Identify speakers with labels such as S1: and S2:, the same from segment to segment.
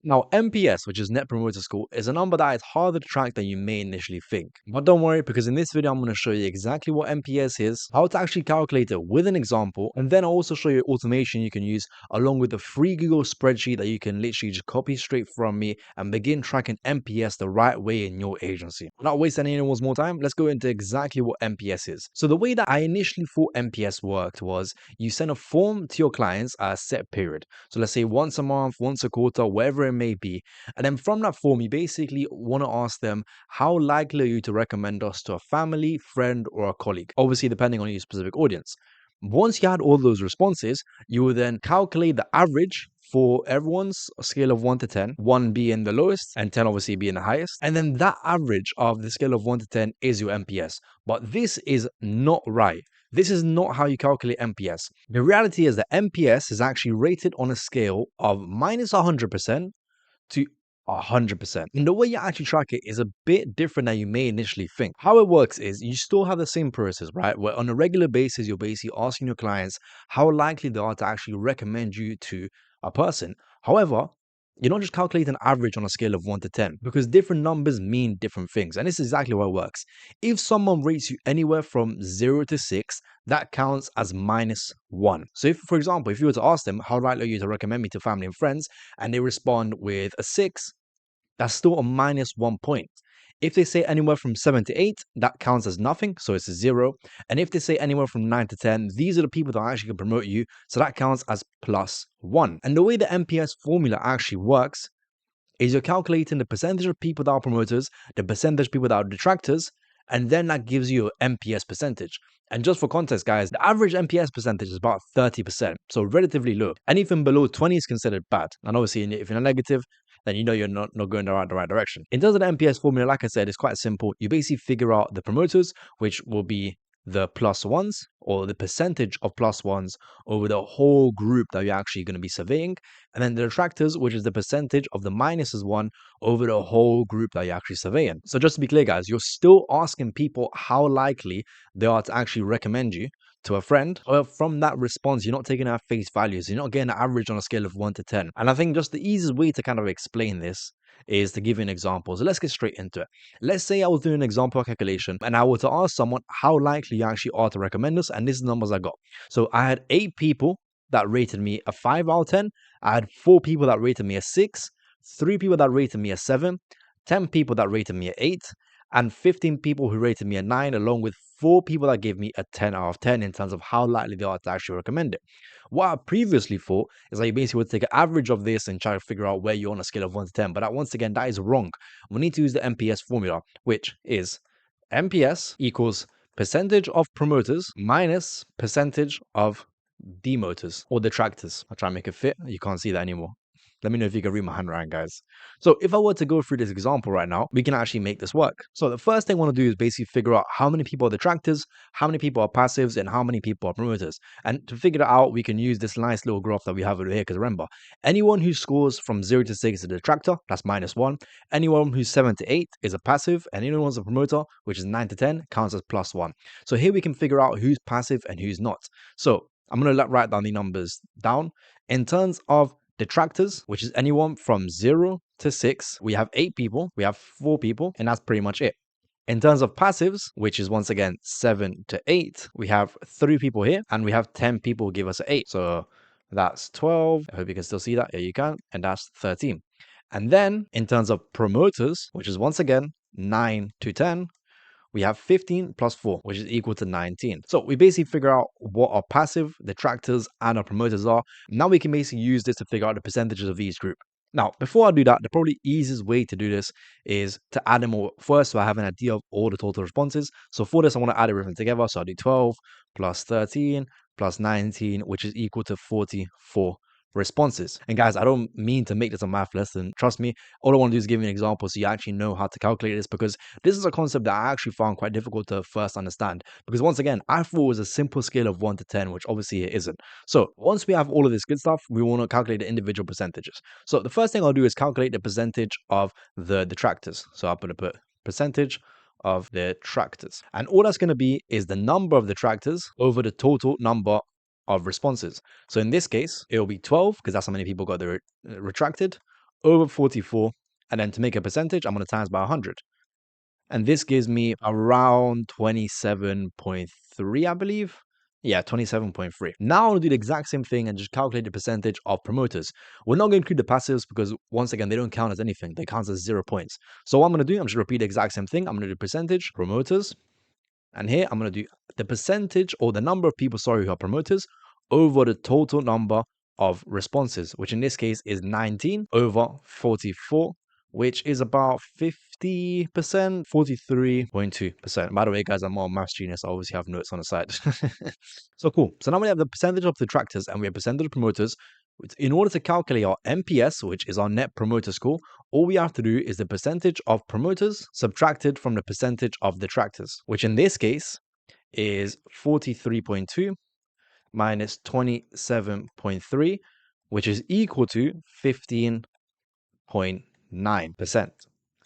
S1: Now, NPS, which is Net Promoter Score, is a number that is harder to track than you may initially think. But don't worry, because in this video, I'm going to show you exactly what NPS is, how to actually calculate it with an example, and then I'll also show you automation you can use along with the free Google spreadsheet that you can literally just copy straight from me and begin tracking NPS the right way in your agency. Not wasting anyone's more time, let's go into exactly what NPS is. So the way that I initially thought NPS worked was you send a form to your clients at a set period. So let's say once a month, once a quarter, wherever it may be. And then from that form, you basically want to ask them, how likely are you to recommend us to a family, friend, or a colleague? Obviously, depending on your specific audience. Once you had all those responses, you will then calculate the average for everyone's scale of 1 to 10, 1 being the lowest and 10 obviously being the highest. And then that average of the scale of 1 to 10 is your NPS. But this is not right. This is not how you calculate NPS. The reality is that NPS is actually rated on a scale of minus 100% to 100%. And the way you actually track it is a bit different than you may initially think. How it works is you still have the same process, right? Where on a regular basis, you're basically asking your clients how likely they are to actually recommend you to a person. However, you're not just calculating average on a scale of 1 to 10 because different numbers mean different things. And this is exactly how it works. If someone rates you anywhere from 0 to 6, that counts as minus 1. So if, for example, if you were to ask them, how likely are you to recommend me to family and friends? And they respond with a 6, that's still a minus 1 point. If they say anywhere from 7 to 8, that counts as nothing, so it's a 0. And if they say anywhere from 9 to 10, these are the people that actually can promote you, so that counts as plus 1. And the way the NPS formula actually works is you're calculating the percentage of people that are promoters, the percentage of people that are detractors, and then that gives you an NPS percentage. And just for context, guys, the average NPS percentage is about 30%, so relatively low. Anything below 20 is considered bad. And obviously, if you're negative, then you know you're not going the right direction. In terms of the NPS formula, like I said, it's quite simple. You basically figure out the promoters, which will be the plus ones or the percentage of plus ones over the whole group that you're actually going to be surveying. And then the detractors, which is the percentage of the minuses one over the whole group that you're actually surveying. So just to be clear, guys, you're still asking people how likely they are to actually recommend you to a friend. Well, from that response, you're not taking out face values. You're not getting an average on a scale of 1 to 10. And I think just the easiest way to kind of explain this is to give you an example. So let's get straight into it. Let's say I was doing an example calculation and I were to ask someone how likely you actually are to recommend us, and this is the numbers I got. So I had 8 people that rated me a 5 out of 10. I had 4 people that rated me a 6, 3 people that rated me a 7, 10 people that rated me a 8, and 15 people who rated me a 9, along with 4 people that gave me a 10 out of 10 in terms of how likely they are to actually recommend it. What I previously thought is that you basically would take an average of this and try to figure out where you're on a scale of 1 to 10. But once again, that is wrong. We need to use the NPS formula, which is NPS equals percentage of promoters minus percentage of demoters or detractors. I'll try and make it fit. You can't see that anymore. Let me know if you can read my handwriting, guys. So if I were to go through this example right now, we can actually make this work. So the first thing I want to do is basically figure out how many people are detractors, how many people are passives, and how many people are promoters. And to figure that out, we can use this nice little graph that we have over here. Because remember, anyone who scores from 0 to 6 is a detractor, that's minus 1. Anyone who's 7 to 8 is a passive, and anyone who's a promoter, which is 9 to 10, counts as plus 1. So here we can figure out who's passive and who's not. So I'm going to write down the numbers down. In terms of detractors, which is anyone from 0 to 6, we have 8 people, we have 4 people, and that's pretty much it. In terms of passives, which is once again 7 to 8, we have 3 people here, and we have 10 people who give us an 8. So that's 12. I hope you can still see that. Yeah, you can. And that's 13. And then in terms of promoters, which is once again 9 to 10, we have 15 plus 4, which is equal to 19. So we basically figure out what our passive, detractors, and our promoters are. Now we can basically use this to figure out the percentages of each group. Now, before I do that, the probably easiest way to do this is to add them all first, so I have an idea of all the total responses. So for this, I want to add everything together. So I'll do 12 plus 13 plus 19, which is equal to 44 responses. And guys, I don't mean to make this a math lesson. Trust me, all I want to do is give you an example so you actually know how to calculate this, because this is a concept that I actually found quite difficult to first understand. Because once again, I thought it was a simple scale of 1 to 10, which obviously it isn't. So once we have all of this good stuff, we want to calculate the individual percentages. So the first thing I'll do is calculate the percentage of the detractors. So I'm going to put percentage of the detractors. And all that's going to be is the number of detractors over the total number of responses. So in this case, it will be 12 because that's how many people got the retracted over 44. And then to make a percentage, I'm going to times by 100. And this gives me around 27.3, I believe. Yeah, 27.3. Now I'm going to do the exact same thing and just calculate the percentage of promoters. We're not going to include the passives because, once again, they don't count as anything. They count as 0 points. So what I'm going to do, I'm just going to repeat the exact same thing. I'm going to do percentage promoters. And here I'm going to do the percentage, or the number of people, sorry, who are promoters over the total number of responses, which in this case is 19 over 44, which is about 50%, 43.2%. By the way, guys, I'm not a maths genius. I obviously have notes on the side. So cool. So now we have the percentage of detractors and we have percentage of promoters. In order to calculate our NPS, which is our net promoter score, all we have to do is the percentage of promoters subtracted from the percentage of detractors, which in this case is 43.2 minus 27.3, which is equal to 15.9%.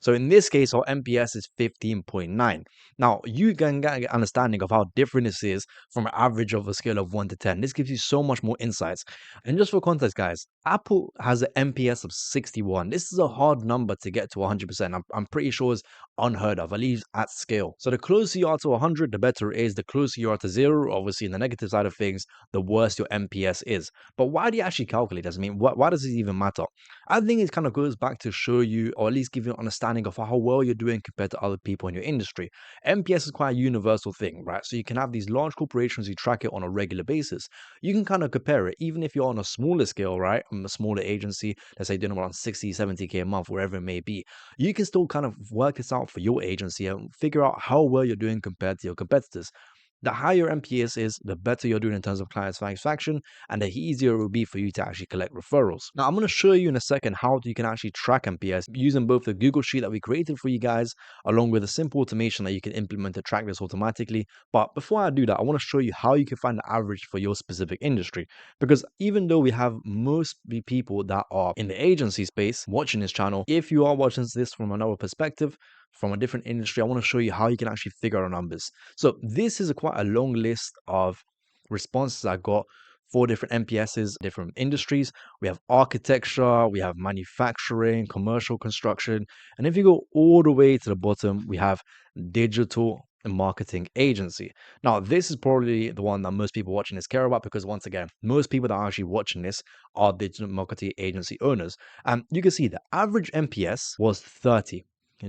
S1: So in this case, our NPS is 15.9. Now, you can get an understanding of how different this is from an average of a scale of 1 to 10. This gives you so much more insights. And just for context, guys, Apple has an NPS of 61. This is a hard number to get to 100%. I'm pretty sure it's unheard of, at least at scale. So the closer you are to 100, the better it is. The closer you are to 0, obviously in the negative side of things, the worse your NPS is. But why do you actually calculate this? I mean, why does it even matter? I think it kind of goes back to show you, or at least give you an understanding of how well you're doing compared to other people in your industry. NPS is quite a universal thing, right? So you can have these large corporations who track it on a regular basis. You can kind of compare it, even if you're on a smaller scale, right? A smaller agency, let's say doing around 60, 70K a month, wherever it may be. You can still kind of work this out for your agency and figure out how well you're doing compared to your competitors. The higher NPS is, the better you're doing in terms of client satisfaction, and the easier it will be for you to actually collect referrals. Now, I'm going to show you in a second how you can actually track NPS using both the Google Sheet that we created for you guys, along with a simple automation that you can implement to track this automatically. But before I do that, I want to show you how you can find the average for your specific industry. Because even though we have most people that are in the agency space watching this channel, if you are watching this from another perspective, from a different industry, I want to show you how you can actually figure out numbers. So this is quite a long list of responses I got for different NPSs, different industries. We have architecture, we have manufacturing, commercial construction, and if you go all the way to the bottom, we have digital and marketing agency. Now, this is probably the one that most people watching this care about, because once again, most people that are actually watching this are digital marketing agency owners. And you can see the average NPS was 30.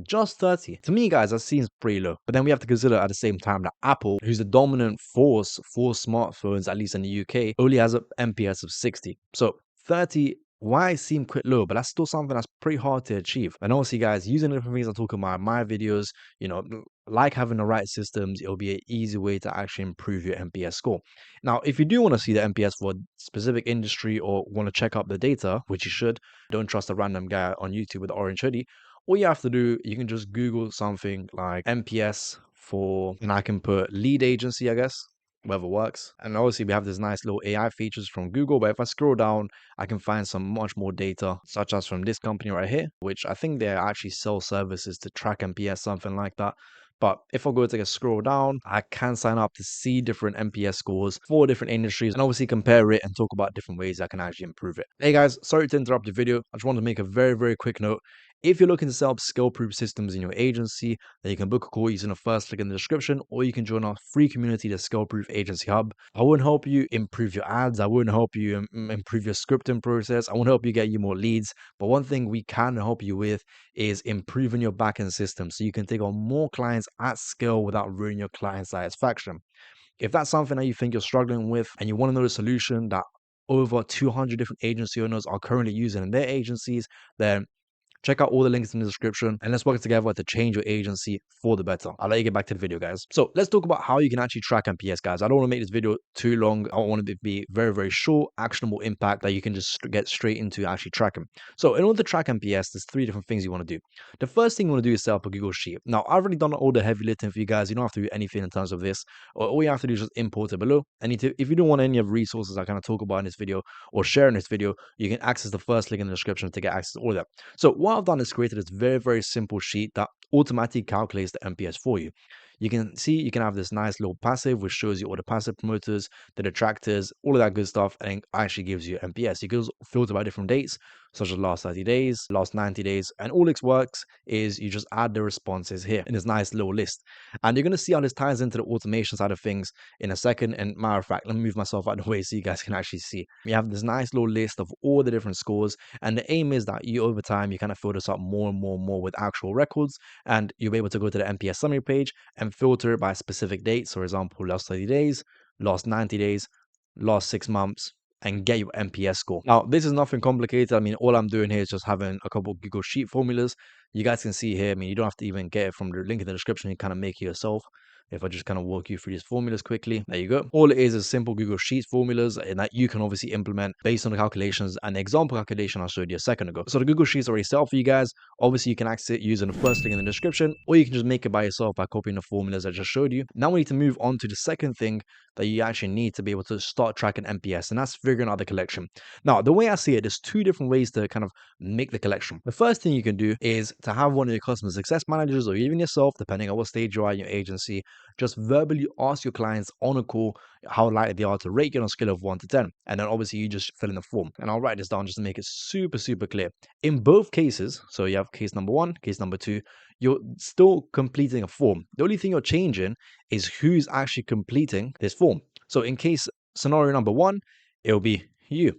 S1: Just 30. To me, guys, that seems pretty low. But then we have to consider at the same time that Apple, who's the dominant force for smartphones, at least in the UK, only has an NPS of 60. So 30, why seem quite low? But that's still something that's pretty hard to achieve. And obviously, guys, using the different things I talk about in my videos, like having the right systems, it'll be an easy way to actually improve your NPS score. Now, if you do want to see the NPS for a specific industry or want to check up the data, which you should, don't trust a random guy on YouTube with the orange hoodie. All you have to do, you can just Google something like NPS for, and I can put lead agency, I guess, whatever works. And obviously we have this nice little AI features from Google, but if I scroll down, I can find some much more data, such as from this company right here, which I think they actually sell services to track NPS, something like that. But if I go to scroll down, I can sign up to see different NPS scores for different industries and obviously compare it and talk about different ways I can actually improve it. Hey guys, sorry to interrupt the video. I just want to make a very, very quick note. If you're looking to set up skill-proof systems in your agency, then you can book a call using the first link in the description, or you can join our free community, the Skill-Proof Agency Hub. I won't help you improve your ads. I won't help you improve your scripting process. I won't help you get you more leads. But one thing we can help you with is improving your backend system so you can take on more clients at scale without ruining your client satisfaction. If that's something that you think you're struggling with and you want to know the solution that over 200 different agency owners are currently using in their agencies, then check out all the links in the description and let's work together to change your agency for the better. I'll let you get back to the video, guys. So let's talk about how you can actually track NPS, guys. I don't want to make this video too long. I want it to be very, very short, actionable impact that you can just get straight into actually tracking. So in order to track NPS, there's 3 different things you want to do. The first thing you want to do is set up a Google Sheet. Now, I've already done all the heavy lifting for you guys. You don't have to do anything in terms of this. All you have to do is just import it below. And if you don't want any of the resources I kind of talk about in this video or share in this video, you can access the first link in the description to get access to all of that. So what I've done is created this very, very simple sheet that automatically calculates the NPS for you. You can see you can have this nice little passive which shows you all the passive promoters, the detractors, all of that good stuff, and actually gives you NPS. You can also filter by different dates. such as last 30 days, last 90 days. And all it works is you just add the responses here in this nice little list. And you're going to see how this ties into the automation side of things in a second. And matter of fact, let me move myself out of the way so you guys can actually see. We have this nice little list of all the different scores. And the aim is that you, over time, you kind of fill this up more and more and more with actual records. And you'll be able to go to the NPS summary page and filter by specific dates. For example, last 30 days, last 90 days, last 6 months, and get your NPS score. Now, this is nothing complicated. I mean, all I'm doing here is just having a couple of Google Sheet formulas. You guys can see here, I mean, you don't have to even get it from the link in the description. You kind of make it yourself. If I just kind of walk you through these formulas quickly, there you go. All it is simple Google Sheets formulas, and that you can obviously implement based on the calculations and the example calculation I showed you a second ago. So the Google Sheets are already set up for you guys. Obviously, you can access it using the first link in the description, or you can just make it by yourself by copying the formulas I just showed you. Now we need to move on to the second thing that you actually need to be able to start tracking NPS, and that's figuring out the collection. Now, the way I see it, there's two different ways to kind of make the collection. The first thing you can do is to have one of your customer success managers, or even yourself, depending on what stage you are in your agency, just verbally ask your clients on a call how likely they are to rate you on a scale of 1 to 10. And then obviously you just fill in the form. And I'll write this down just to make it super, super clear. In both cases, so you have case number 1, case number 2, you're still completing a form. The only thing you're changing is who's actually completing this form. So in case scenario number 1, it'll be you.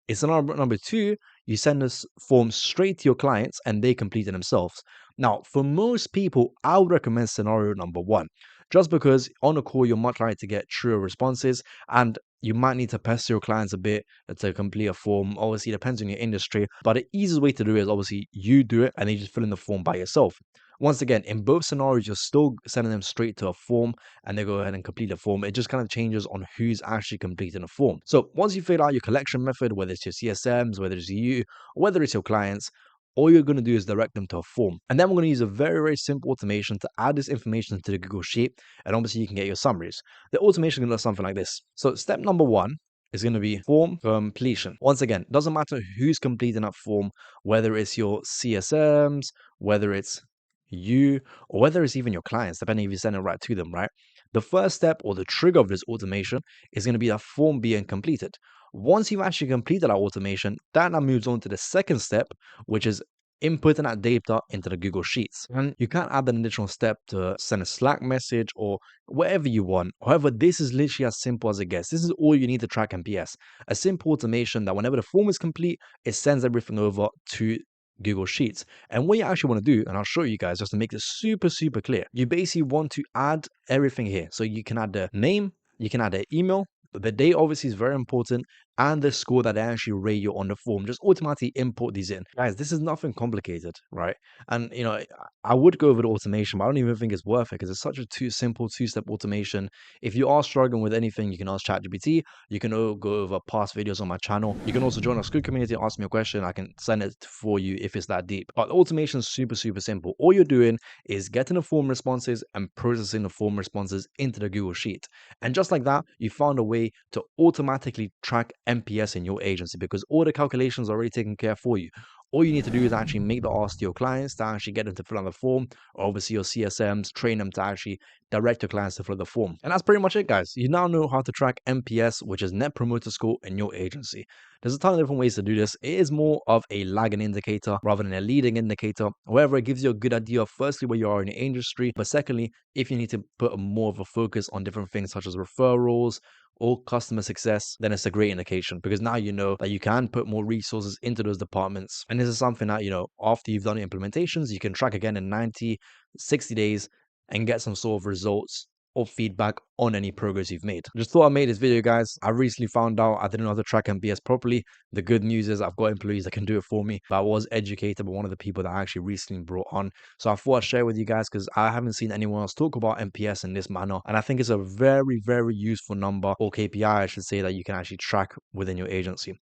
S1: In scenario number 2, you send this form straight to your clients and they complete it themselves. Now, for most people, I would recommend scenario number 1, just because on a call, you're much likely to get truer responses, and you might need to pester your clients a bit to complete a form. Obviously, it depends on your industry, but the easiest way to do it is obviously you do it and then you just fill in the form by yourself. Once again, in both scenarios, you're still sending them straight to a form and they go ahead and complete the form. It just kind of changes on who's actually completing the form. So once you figure out your collection method, whether it's your CSMs, whether it's you, or whether it's your clients, all you're going to do is direct them to a form. And then we're going to use a very, very simple automation to add this information to the Google Sheet. And obviously you can get your summaries. The automation is going to look something like this. So step number 1 is going to be form completion. Once again, doesn't matter who's completing that form, whether it's your CSMs, whether it's you, or whether it's even your clients, depending if you send it right to them, right? The first step or the trigger of this automation is going to be that form being completed. Once you've actually completed that automation, that now moves on to the second step, which is inputting that data into the Google Sheets. And you can't add an additional step to send a Slack message or whatever you want. However, this is literally as simple as it gets. This is all you need to track NPS. A simple automation that whenever the form is complete, it sends everything over to Google Sheets. And what you actually want to do, and I'll show you guys just to make this super, super clear, you basically want to add everything here. So you can add the name, you can add the email, the date obviously is very important, and the score that they actually rate you on the form. Just automatically import these in. Guys, this is nothing complicated, right? And, you know, I would go over the automation, but I don't even think it's worth it because it's such a simple two-step automation. If you are struggling with anything, you can ask ChatGPT. You can go over past videos on my channel. You can also join our Screw community, ask me a question. I can send it for you if it's that deep. But the automation is super, super simple. All you're doing is getting the form responses and processing the form responses into the Google Sheet. And just like that, you found a way to automatically track NPS in your agency because all the calculations are already taken care of for you. All you need to do is actually make the ask to your clients to actually get them to fill out the form, or obviously your CSMs, train them to actually direct your clients to fill out the form. And that's pretty much it, guys. You now know how to track NPS, which is Net Promoter Score, in your agency. There's a ton of different ways to do this. It is more of a lagging indicator rather than a leading indicator. However, it gives you a good idea of firstly where you are in the industry, but secondly, if you need to put more of a focus on different things such as referrals or customer success, then it's a great indication because now you know that you can put more resources into those departments. And this is something that, you know, after you've done the implementations, you can track again in 90, 60 days and get some sort of results or feedback on any progress you've made. Just thought I made this video, guys. I recently found out I didn't know how to track NPS properly. The good news is I've got employees that can do it for me, but I was educated by one of the people that I actually recently brought on. So I thought I'd share with you guys because I haven't seen anyone else talk about NPS in this manner. And I think it's a very, very useful number, or KPI, I should say, that you can actually track within your agency.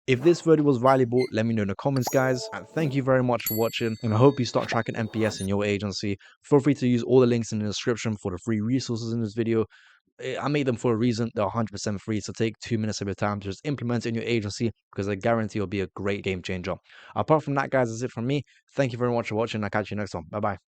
S1: If this video was valuable, let me know in the comments, guys. And thank you very much for watching. And I hope you start tracking NPS in your agency. Feel free to use all the links in the description for the free resources in this video. I made them for a reason. They're 100% free. So take 2 minutes of your time to just implement it in your agency because I guarantee it'll be a great game changer. Apart from that, guys, that's it from me. Thank you very much for watching. I'll catch you next time. Bye-bye.